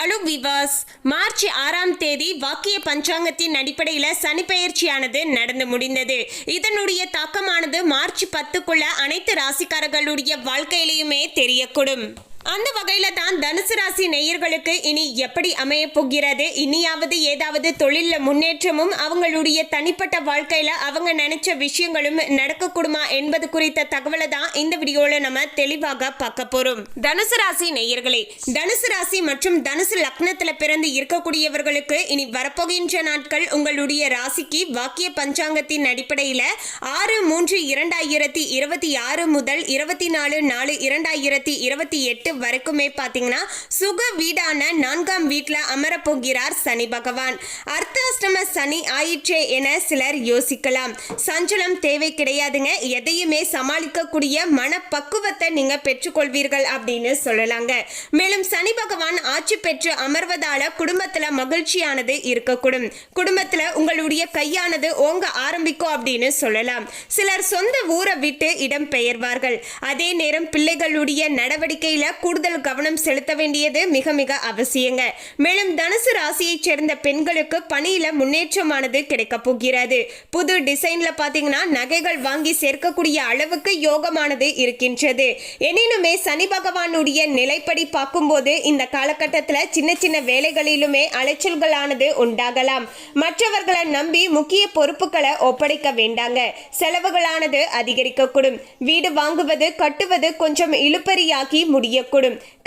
Hello விவாஸ், March 6ஆம் தேதி வாக்கிய பஞ்சாங்கத்தின் அடிப்படையில் சனிப்பெயர்ச்சியானது நடந்து முடிந்தது. இதனுடைய தாக்கமானது மார்ச் 10க்குள்ள அனைத்து ராசிக்காரர்களுடைய வாழ்க்கையிலையுமே தெரியக்கூடும். அந்த வகையில தான் தனுசு ராசி நேயர்களுக்கு இனி எப்படி அமைய போகிறது, இனியாவது ஏதாவது தொழில முன்னேற்றமும் அவங்களுடைய தனிப்பட்ட வாழ்க்கையில அவங்க நினைச்ச விஷயங்களும் நடக்கக்கூடுமா என்பது குறித்த தகவலை தான் இந்த வீடியோல நம்ம தெளிவாக பார்க்க போறோம். தனுசு ராசி நேயர்களே, தனுசு ராசி மற்றும் தனுசு லக்னத்துல பிறந்து இருக்கக்கூடியவர்களுக்கு இனி வரப்போகின்ற நாட்கள் உங்களுடைய ராசிக்கு வாக்கிய பஞ்சாங்கத்தின் அடிப்படையில 6/3/2026 முதல் 24/4/2028 வரைக்குமே பாத்தீங்கன்னா சுக வீடான 4ஆம் வீட்டுல அமரப்போகிறார் சனி பகவான். அர்த்தாஷ்டம சனி ஆயிற்றே என சிலர் யோசிக்கலாம். சஞ்சலம் தேவை கிடையாதுங்க, எதையுமே சமாளிக்கக்கூடிய மனப்பக்குவத்தை நீங்க பெற்றுக்கொள்வீர்கள் அப்படின்னு சொல்லலாங்க. மேலும் சனி பகவான் ஆட்சி பெற்று அமர்வதால குடும்பத்துல மகிழ்ச்சியானது இருக்கக்கூடும். குடும்பத்துல உங்களுடைய கையானது ஓங்க ஆரம்பிக்கும் அப்படின்னு சொல்லலாம். சிலர் சொந்த ஊரை விட்டு இடம் பெயர்வார்கள். அதே நேரம் பிள்ளைகளுடைய நடவடிக்கையில கூடுதல் கவனம் செலுத்த வேண்டியது மிக மிக அவசியங்க. மேலும் தனுசு ராசியை சேர்ந்த பெண்களுக்கு பணியில முன்னேற்றமானது கிடைக்க போகிறது. புது டிசைன்ல பாத்தீங்கன்னா நகைகள் வாங்கி சேர்க்கக்கூடிய அளவுக்கு யோகமானது இருக்கின்றது. எனினுமே சனி பகவானுடைய நிலைப்படி பார்க்கும்போது இந்த காலகட்டத்தில் சின்ன சின்ன வேலைகளிலுமே அலைச்சல்களானது உண்டாகலாம். மற்றவர்களை நம்பி முக்கிய பொறுப்புகளை ஒப்படைக்க வேண்டாங்க. செலவுகளானது அதிகரிக்கக்கூடும். வீடு வாங்குவது கட்டுவது கொஞ்சம் இழுபறியாகி முடியக்கூடும்.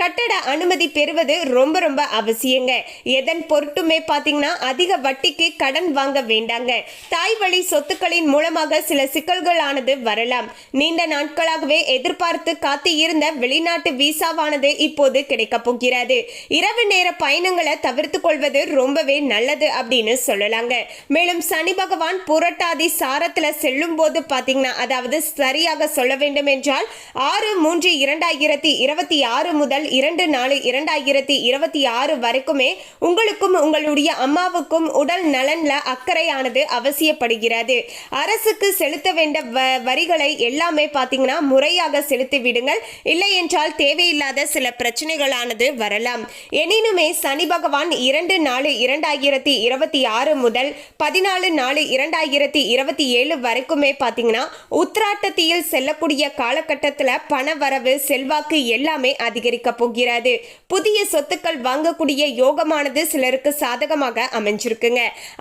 கட்டட அனுமதி பெறுவது ரொம்ப ரொம்ப அவசியங்க. எதன் பொருட்டுமே பாத்தீங்கன்னா அதிக வட்டிக்கு கடன் வாங்க வேண்டாங்க. தாய் வழி சொத்துக்களின் மூலமாக சில சிக்கல்களானது வரலாம். நீண்ட நாட்களாகவே எதிர்பார்த்து காத்து இருந்த வெளிநாட்டு விசாவானது இப்போது கிடைக்க போகிறது. இரவு நேர பயணங்களை தவிர்த்து கொள்வது ரொம்பவே நல்லது அப்படின்னு சொல்லலாங்க. மேலும் சனி பகவான் புரட்டாதி சாரத்துல செல்லும் போது பாத்தீங்கன்னா, அதாவது சரியாக சொல்ல வேண்டும் என்றால் 6/3/2026 முதல் 2/4/2026 வரைக்குமே உங்களுக்கும் உங்களுடைய அம்மாவுக்கும் உடல் நலன்ல அக்கறையானது அவசியப்படுகிறது. அரசுக்கு செலுத்த வேண்டிய வரிகளை எல்லாமே பாத்தீங்கன்னா முறையாக செலுத்தி விடுங்கள். இல்லை என்றால் தேவையில்லாத சில பிரச்சனைகளானது வரலாம். எனினுமே சனி பகவான் 2/4/2026 முதல் 14/4/2027 வரைக்குமே பாத்தீங்கன்னா உத்திராட்டத்தில் செல்லக்கூடிய காலகட்டத்தில் பண வரவு செல்வாக்கு எல்லாமே அதிகரிக்க போகிறது. புதிய சொத்துக்கள் வாங்கக்கூடிய யோகமானது சிலருக்கு சாதகமாக அமைஞ்சிருக்குங்க.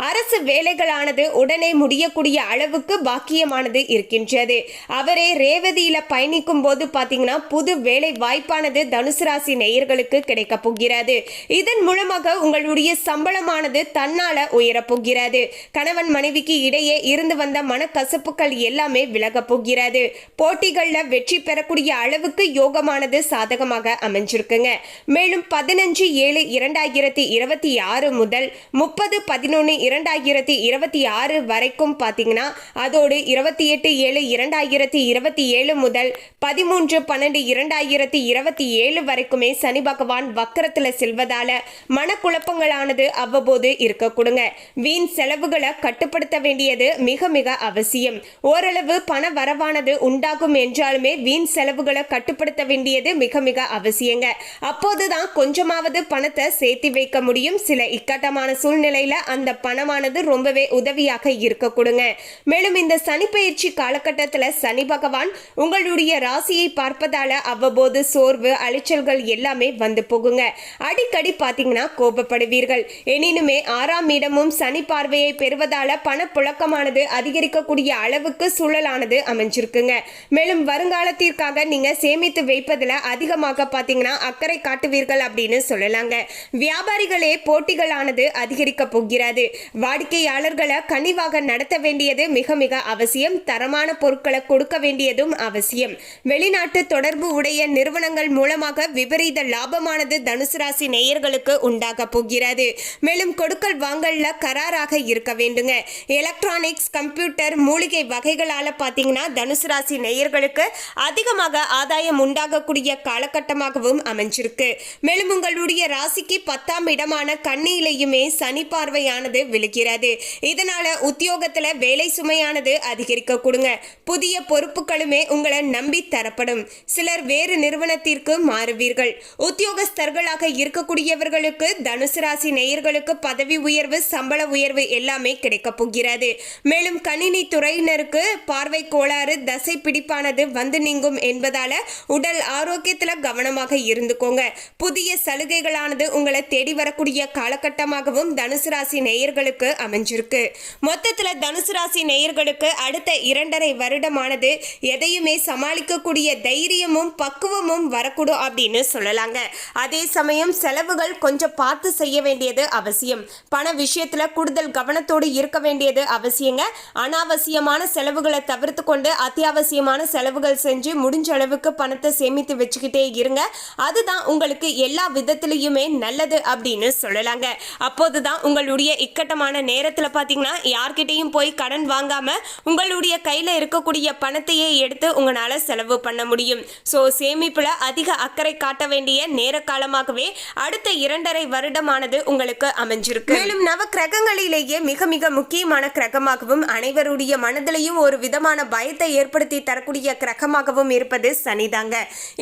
அரசு வேலைகளானது உடனே முடியக்கூடிய அளவுக்கு பாக்கியமானது இருக்கின்றது. அவரே ரேவதியில பயணிக்கும் போது பாத்தீங்கன்னா புது வேலை வாய்ப்பானது தனுசு ராசி நேயர்களுக்கு கிடைக்க போகிறது. இதன் மூலமாக உங்களுடைய சம்பளமானது தன்னால உயரப் போகிறது. கணவன் மனைவிக்கு இடையே இருந்து வந்த மனக்கசப்புகள் எல்லாமே விலக போகிறது. போட்டிகள்ல வெற்றி பெறக்கூடிய அளவுக்கு யோகமானது சாதகமாக அமைஞ்சிருக்குங்க. மேலும் 15/7/2026 முதல் 30/11/2026 வரைக்கும் பாத்தீங்கன்னா, அதோடு 28/7/2027 முதல் 13/12/2027 வரைக்குமே சனி பகவான் வக்கரத்துல செல்வதால மனக்குழப்பங்களானது அவ்வப்போது இருக்கக்கூடுங்க. வீண் செலவுகளை கட்டுப்படுத்த வேண்டியது மிக மிக அவசியம். ஓரளவு பண வரவானது உண்டாகும் என்றாலுமே வீண் செலவுகளை கட்டுப்படுத்த வேண்டியது மிக மிக அவசியங்க. அப்போதுதான் கொஞ்சமாவது பணத்தை சேர்த்து வைக்க முடியும். சில இக்கட்டமான சூழ்நிலையில அந்த பணமானது ரொம்பவே உதவியாக இருக்க கொடுங்க. மேலும் இந்த சனி பயிற்சி காலகட்டத்தில் சனி பகவான் உங்களுடைய ராசியை பார்ப்பதால அவ்வப்போது சோர்வு அலைச்சல்கள் எல்லாமே வந்து போகுங்க. அடிக்கடி பாத்தீங்கன்னா கோபப்படுவீர்கள். எனினுமே 6ஆம் இடமும் சனி பார்வையை பெறுவதால பணப்புழக்கமானது அதிகரிக்கக்கூடிய அளவுக்கு சூழலானது அமைஞ்சிருக்குங்க. மேலும் வருங்காலத்திற்காக நீங்க சேமித்து வைப்பதில் அதிகமாக பாத்தீங்கன்னா அக்கறை காட்டுவீர்கள் அப்படின்னு சொல்லலாங்க. வியாபாரிகளே போட்டிகளானது அதிகரிக்க போகிறது. வாடிக்கையாளர்களை கனிவாக நடத்த வேண்டியது மிக மிக அவசியம். தரமான பொருட்களை கொடுக்க வேண்டியதும் அவசியம். வெளிநாட்டு தொடர்பு உடைய நிறுவனங்கள் மூலமாக விபரீத லாபமானது தனுசு ராசி நேயர்களுக்கு உண்டாக போகிறது. மேலும் கொடுக்கல் வாங்கல்ல கராராக இருக்க வேண்டுங்க. எலக்ட்ரானிக்ஸ், கம்ப்யூட்டர், மூலிகை வகைகளால பாத்தீங்கன்னா தனுசு ராசி நேயர்களுக்கு அதிகமாக ஆதாயம் உண்டாகக்கூடிய காலகட்டம் காலகட்டமாகவும் அமைஞ்சிருக்கு. மேலும் உங்களுடைய ராசிக்கு 10ஆம் இடமான கன்னியிலையுமே சனி பார்வையானது விழுகிறது. இதனால உத்தியோகத்துல வேலை சுமையானது அதிகரிக்க கொடுங்க. புதிய பொறுப்புகளுமே உங்களை நம்பி தரப்படும். சிலர் வேறு நிறுவனத்திற்கு மாறுவீர்கள். உத்தியோகஸ்தர்களாக இருக்கக்கூடியவர்களுக்கு தனுசு ராசி நேயர்களுக்கு பதவி உயர்வு, சம்பள உயர்வு எல்லாமே கிடைக்க போகிறது. மேலும் கணினி துறையினருக்கு பார்வை கோளாறு, தசை பிடிப்பானது வந்து நீங்கும் என்பதால உடல் ஆரோக்கியத்துல கவனமாக இருந்துக்கோங்க. புதிய சலுகைகளானது உங்களை தேடி வரக்கூடிய காலகட்டமாகவும் தனுசு ராசி நேயர்களுக்கு அமைஞ்சிருக்கு. மொத்தத்துல தனுசு ராசி நேயர்களுக்கு அடுத்த 2.5 வருடமானது எதையுமே சமாளிக்கக்கூடிய தைரியமும் பக்குவமும் வரக்கூடும் அப்படின்னு சொல்லலாங்க. அதே சமயம் செலவுகள் கொஞ்சம் பார்த்து செய்ய வேண்டியது அவசியம். பண விஷயத்துல கூடுதல் கவனத்தோடு இருக்க வேண்டியது அவசியங்க. அனாவசியமான செலவுகளை தவிர்த்து கொண்டு அத்தியாவசியமான செலவுகள் செஞ்சு முடிஞ்ச அளவுக்கு பணத்தை சேமித்து வச்சுக்கிட்டே இருங்க. அதுதான் உங்களுக்கு எல்லா விதத்திலையுமே நல்லது அப்படின்னு சொல்லலாங்க. அப்போதுதான் உங்களுடைய இக்கட்டமான நேரத்துல பாத்தீங்கன்னா யார்கிட்டையும் போய் கடன் வாங்காம உங்களுடைய கையில இருக்கக்கூடிய பணத்தையே எடுத்து உங்களால செலவு பண்ண முடியும். சோ சேமிப்புல அதிக அக்கறை காட்ட வேண்டிய நேர காலமாகவே அடுத்த 2.5 வருடமானது உங்களுக்கு அமைஞ்சிருக்கு. மேலும் நவ கிரகங்களிலேயே மிக மிக முக்கியமான கிரகமாகவும் அனைவருடைய மனதிலையும் ஒரு விதமான பயத்தை ஏற்படுத்தி தரக்கூடிய கிரகமாகவும் இருப்பது சனிதாங்க.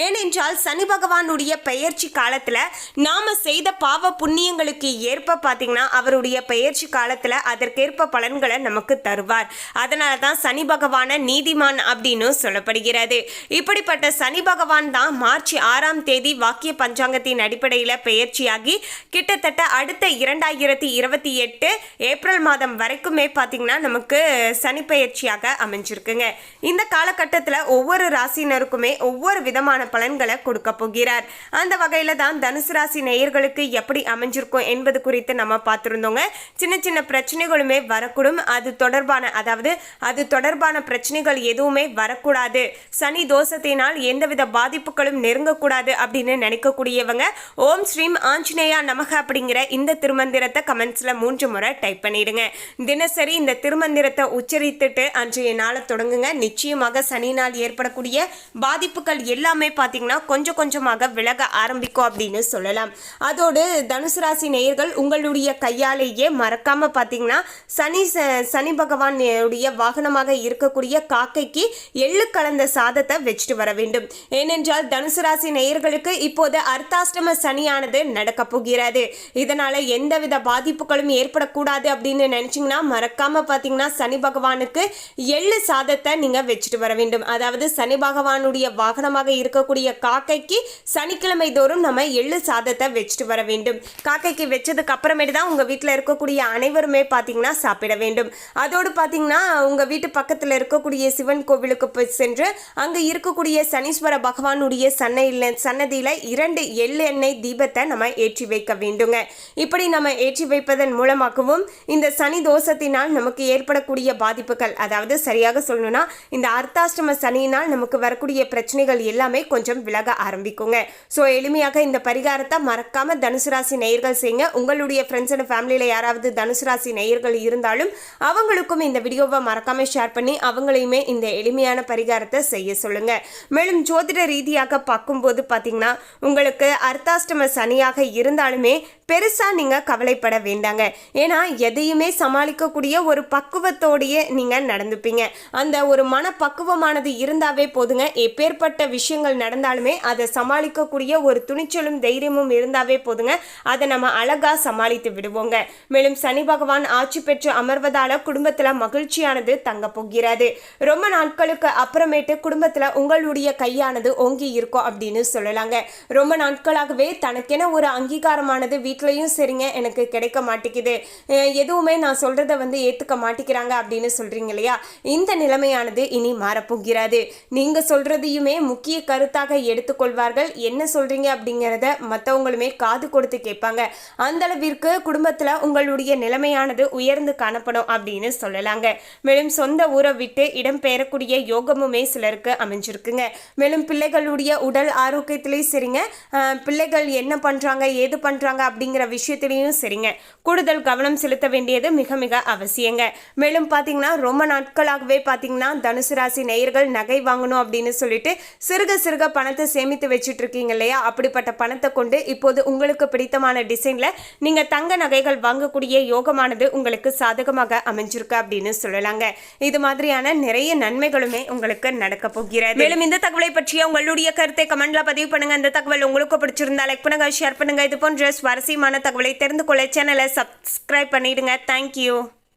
ஏனென்றால் சனி பகவானுடைய பெயர்ச்சி காலத்துல நாம செய்த பாவ புண்ணியங்களுக்கு ஏற்ப பாத்தீங்கன்னா அவருடைய பெயர்ச்சி காலத்துல அதற்கேற்ப பலன்களை நமக்கு தருவார். அதனால தான் சனி பகவான நீதிமான் அப்படின்னு சொல்லப்படுகிறது. இப்படிப்பட்ட சனி பகவான் தான் மார்ச் 6ஆம் தேதி வாக்கிய பஞ்சாங்கத்தின் அடிப்படையில் பெயர்ச்சியாகி கிட்டத்தட்ட அடுத்த 2028 ஏப்ரல் மாதம் வரைக்குமே பார்த்தீங்கன்னா நமக்கு சனி பெயர்ச்சியாக அமைஞ்சிருக்குங்க. இந்த காலகட்டத்தில் ஒவ்வொரு ராசினருக்குமே ஒவ்வொரு விதமான பலன்களை கொடுக்க போகிறார். அந்த வகையில் தான் தனுசு ராசி நேயர்களுக்கு எப்படி அமைஞ்சிருக்கும் என்பது குறித்து நம்ம பார்த்துருந்தோங்க. சின்ன சின்ன பிரச்சனைகளுமே வரக்கூடும். அது தொடர்பான பிரச்சனைகள் எதுவுமே வரக்கூடாது, சனி தோஷத்தினால் எந்தவித பாதிப்புகளும் நெருங்கக்கூடாது அப்படின்னு நினைக்கக்கூடியவங்க ஓம் ஸ்ரீம் ஆஞ்சநேயா நமக அப்படிங்கிற இந்த திருமந்திரத்தை கமெண்ட்ஸ்ல 3 முறை டைப் பண்ணிடுங்க. தினசரி இந்த திருமந்திரத்தை உச்சரித்துட்டு அன்றைய நாளை தொடங்குங்க. நிச்சயமாக சனினால் ஏற்படக்கூடிய பாதிப்புகள் எல்லாமே பார்த்தீங்கன்னா கொஞ்சம் கொஞ்சமாக விலக ஆரம்பிக்கும் அப்படின்னு சொல்லலாம். அதோடு தனுசு ராசி நேயர்கள் உங்களுடைய கையாலேயே மறக்காம பார்த்தீங்கன்னா சனி பகவானுடைய வாகனமாக இருக்கக்கூடிய காக்கைக்கு எள்ளு கலந்த சாதத்தை வச்சுட்டு வர வேண்டும். ஏனென்றால் தனுசு ராசி நேயர்களுக்கு இப்போது அர்த்தாஷ்டம சனியானது நடக்க போகிறது. இதனால எந்தவித பாதிப்புகளும் ஏற்படக்கூடாது அப்படின்னு நினைச்சீங்கன்னா மறக்காம பார்த்தீங்கன்னா சனி பகவானுக்கு எள்ளு சாதத்தை நீங்க வச்சுட்டு வர வேண்டும். அதாவது சனி பகவானுடைய வாகனமாக இருக்கக்கூடிய காக்கைக்கு சனிக்கிழமை தோறும் நம்ம எள்ளு சாதத்தை வச்சுட்டு வர வேண்டும். காக்கைக்கு வச்சதுக்கு அப்புறமேட்டு தான் உங்க வீட்டில் இருக்கக்கூடிய அனைவருமே பார்த்தீங்கன்னா சாப்பிட வேண்டும். அதோடு பார்த்தீங்கன்னா உங்க வீட்டு பக்கத்தில் இருக்கக்கூடிய சிவன் கோவிலுக்கு போய் சென்று அங்க இருக்கக்கூடிய சனீஸ்வர பகவானுடைய சன்னதியில 2 எள்ளு எண்ணெய் தீபத்தை நம்ம ஏற்றி வைக்க வேண்டுங்க. இப்படி நம்ம ஏற்றி வைப்பதன் மூலமாகவும் இந்த சனி தோஷத்தினால் நமக்கு ஏற்படக்கூடிய பாதிப்புகள், அதாவது சரியாக சொல்லணும்னா இந்த அர்த்தாஷ்டம சனியினால் நமக்கு வரக்கூடிய பிரச்சனைகள் எல்லாமே கொஞ்சம் விலக ஆரம்பிக்குங்க. ஸோ எளிமையாக இந்த பரிகாரத்தை மறக்காம தனுசு ராசி நேயர்கள் செய்யுங்க. உங்களுடைய ஃப்ரெண்ட்ஸ் அண்ட் ஃபேமிலியில யாராவது தனுசு ராசி நேயர்கள் இருந்தாலும் அவங்களுக்கும் இந்த வீடியோவை மறக்காம ஷேர் பண்ணி அவங்களையுமே இந்த எளிமையான பரிகாரத்தை செய்ய சொல்லுங்க. மேலும் ஜோதிட ரீதியாக பார்க்கும்போது பார்த்தீங்கன்னா உங்களுக்கு அர்த்தாஷ்டம சனியாக இருந்தாலுமே பெருசா நீங்க கவலைப்பட வேண்டாங்க. ஏன்னா எதையுமே சமாளிக்கக்கூடிய ஒரு பக்குவத்தோடையே நீங்க நடந்துப்பீங்க. அந்த ஒரு மனப்பக்குவமானது இருந்தாவே போதுங்க. எப்பேற்பட்ட விஷயங்கள் நடந்தாலுமே அதை சமாளிக்கக்கூடிய ஒரு துணிச்சலும் தைரியமும் இருந்தாவே போதுங்க. அதை நம்ம அழகா சமாளித்து விடுவோங்க. மேலும் சனி பகவான் ஆட்சி பெற்று அமர்வதால குடும்பத்துல மகிழ்ச்சியானது தங்க போகிறது. ரொம்ப நாட்களுக்கு அப்புறமேட்டு குடும்பத்துல உங்களுடைய கையானது ஓங்கி இருக்கும் அப்படின்னு சொல்லலாங்க. ரொம்ப நாட்களாகவே தனக்கென ஒரு அங்கீகாரமானது வீட்லயும் சரிங்க எனக்கு கிடைக்க மாட்டேங்குது, எதுவுமே நான் சொல்றதை ஏத்துக்க மாட்டேங்கிறாங்க அப்படின்னு சொல்றீங்க இல்லையா, இந்த நிலைமையானது இனி மாறப்போகிறது. நீங்க சொல்றதையுமே முக்கிய கருத்தாக எடுத்துக்கொள்வார்கள். என்ன சொல்றீங்க அப்படிங்கிறத மற்றவங்களுமே காது கொடுத்து கேட்பாங்க. அந்த அளவிற்கு குடும்பத்துல உங்களுடைய நிலைமையானது உயர்ந்து காணப்படும் அப்படின்னு சொல்லலாங்க. மேலும் சொந்த ஊரை விட்டு இடம் பெயரக்கூடிய யோகமுமே சிலருக்கு அமைஞ்சிருக்குங்க. மேலும் பிள்ளைகளுடைய உடல் ஆரோக்கியத்திலையும் சரிங்க, பிள்ளைகள் என்ன பண்றாங்க ஏது பண்றாங்க அப்படிங்கிற விஷயத்திலையும் சரிங்க கூடுதல் கவனம் செலுத்த வேண்டியது மிக மிக அவசியங்க. மேலும் பார்த்தீங்கன்னா ரொம்ப நாட்களாகவே பார்த்தீங்கன்னா தனுசு ராசி நேயர்கள் நகை வாங்கணும் அப்படின்னு சொல்லிட்டு சிறுக சிறுக பணத்தை சேமித்து வச்சுட்டு இருக்கீங்க இல்லையா, அப்படிப்பட்ட பணத்தை கொண்டு இப்போது உங்களுக்கு பிடித்தமான டிசைன்ல நீங்க தங்க நகைகள் வாங்கக்கூடிய யோகமானது உங்களுக்கு சாதகமாக அமைஞ்சிருக்கு அப்படின்னு சொல்லலாங்க. இது மாதிரியான நிறைய நன்மைகளுமே உங்களுக்கு நடக்க போகிறது. மேலும் இந்த தகவலை பற்றிய உங்களுடைய கருத்தை கமெண்ட்ல பதிவு பண்ணுங்க. இந்த தகவல் உங்களுக்கு பிடிச்சிருந்தா லைக் பண்ணுங்க, ஷேர் பண்ணுங்க. இது போன்ற சுவாரஸ்யமான தகவலை தெரிந்து கொள்ள சேனலை சப்ஸ்கிரைப் பண்ணிடுங்க. தேங்க்யூ.